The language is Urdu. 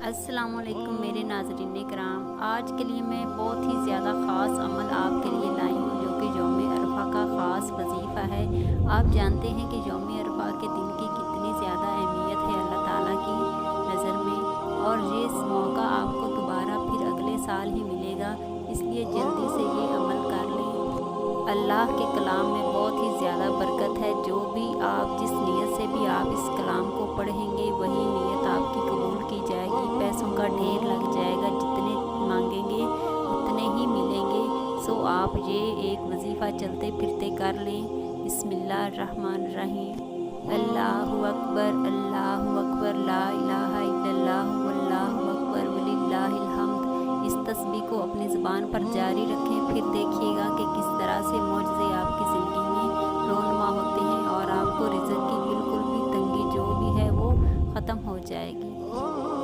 السلام علیکم میرے ناظرین کرام، آج کے لیے میں بہت ہی زیادہ خاص عمل آپ کے لیے لائی ہوں جو کہ یوم عرفہ کا خاص وظیفہ ہے۔ آپ جانتے ہیں کہ یوم عرفہ کے دن کی کتنی زیادہ اہمیت ہے اللہ تعالیٰ کی نظر میں، اور یہ موقع آپ کو دوبارہ پھر اگلے سال ہی ملے گا، اس لیے جلدی سے یہ عمل کر لیں۔ اللہ کے کلام میں بہت ہی زیادہ برکت ہے، جس نیت سے بھی آپ اس کلام کو پڑھیں گے وہی نیت آپ کی قبول کی جائے گی، پیسوں کا ڈھیر لگ جائے گا، جتنے مانگیں گے اتنے ہی ملیں گے۔ سو آپ یہ ایک وظیفہ چلتے پھرتے کر لیں۔ بسم اللہ الرحمن الرحیم۔ اللہ اکبر لا الہ الا اللہ واللہ اکبر وللہ الحمد۔ اس تسبیح کو اپنی زبان پر جاری رکھیں، پھر دیکھیے گا کہ کس طرح سے معجزہ